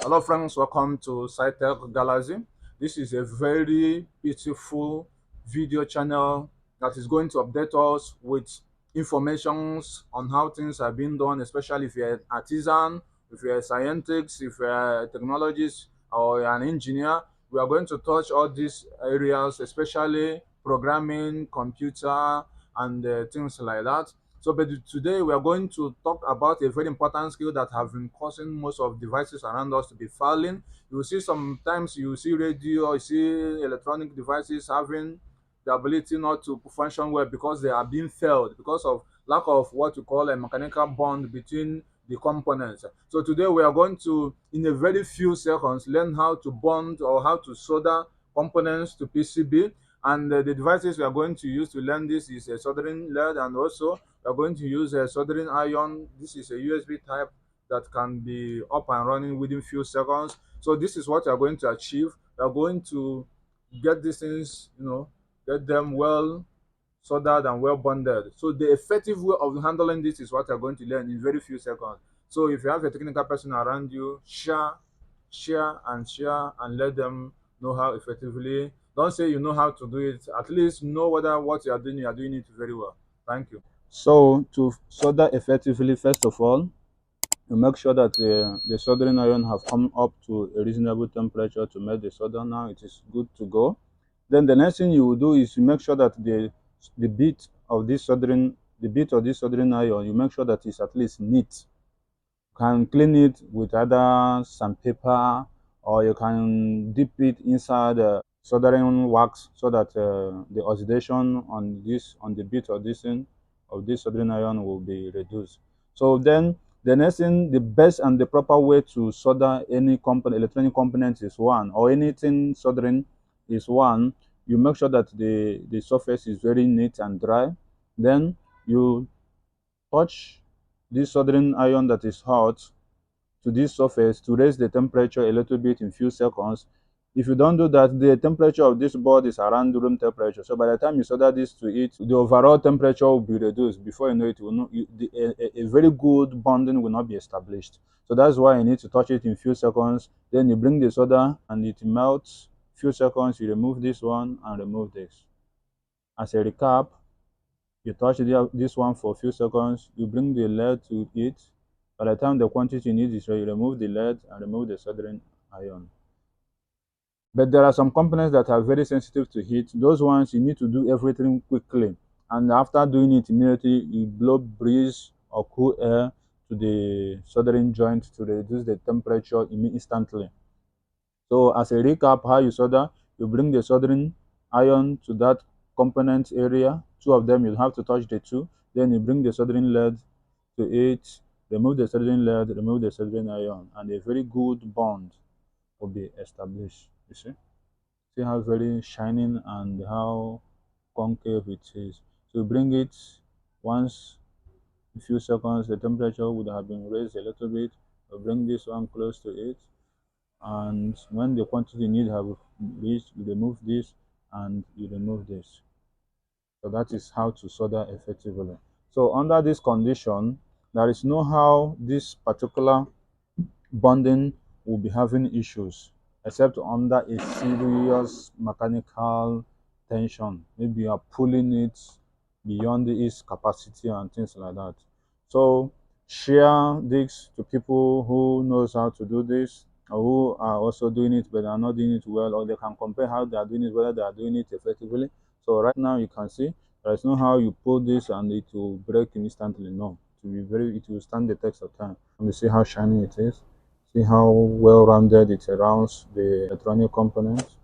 Hello friends, welcome to SciTech Galaxy. This is a very beautiful video channel that is going to update us with informations on how things are being done, especially if you're an artisan, if you're a scientist, if you're a technologist or you're an engineer. We are going to touch all these areas, especially programming, computer, and things like that. So, but today we are going to talk about a very important skill that have been causing most of devices around us to be failing. You will see sometimes you see radio, you see electronic devices having the ability not to function well because they are being failed because of lack of what you call a mechanical bond between the components. So today we are going to, in a very few seconds, learn how to bond or how to solder components to PCB. And the devices we are going to use to learn this is a soldering lead, and also we are going to use a soldering iron. This is a USB type that can be up and running within few seconds. So this is what we are going to achieve. We are going to get these things, get them well soldered and well bonded. So the effective way of handling this is what you're going to learn in very few seconds. So if you have a technical person around you, share and let them know how effectively. Don't say you know how to do it. At least know whether what you are doing it very well. Thank you. So to solder effectively, first of all, you make sure that the soldering iron have come up to a reasonable temperature to make the solder. Now it is good to go. Then the next thing you will do is you make sure that the bit of this soldering iron, you make sure that it's at least neat. You can clean it with either sandpaper, or you can dip it inside soldering wax so that the oxidation on the bit of this thing of this soldering iron will be reduced. So then the next thing, the best and the proper way to solder any electronic component is one, or anything soldering is one. You make sure that the surface is very neat and dry. Then you touch this soldering iron that is hot to this surface to raise the temperature a little bit in few seconds. If you don't do that, the temperature of this board is around room temperature. So by the time you solder this to it, the overall temperature will be reduced. Before you know it, will not, a very good bonding will not be established. So that's why you need to touch it in few seconds. Then you bring the solder and it melts. Few seconds, you remove this one and remove this. As a recap, you touch this one for a few seconds, you bring the lead to it. By the time the quantity you need is ready, you remove the lead and remove the soldering iron. But there are some components that are very sensitive to heat. Those ones you need to do everything quickly. And after doing it immediately, you blow breeze or cool air to the soldering joint to reduce the temperature instantly. So as a recap, how you solder, you bring the soldering iron to that component area. Two of them, you have to touch the two. Then you bring the soldering lead to it, remove the soldering lead, remove the soldering iron, and a very good bond will be established. You see how very shining and how concave it is. So you bring it once, a few seconds, the temperature would have been raised a little bit. You bring this one close to it, and when the quantity need have reached, you remove this and you remove this. So that is how to solder effectively. So under this condition, there is no how this particular bonding will be having issues except under a serious mechanical tension. Maybe you are pulling it beyond its capacity and things like that. So share this to people who knows how to do this, or who are also doing it but are not doing it well, or they can compare how they are doing it, whether they are doing it effectively. So right now you can see there is no how you pull this and it will break instantly. No, it will stand the test of time. Let me see how shiny it is. See how well rounded it surrounds the electronic components.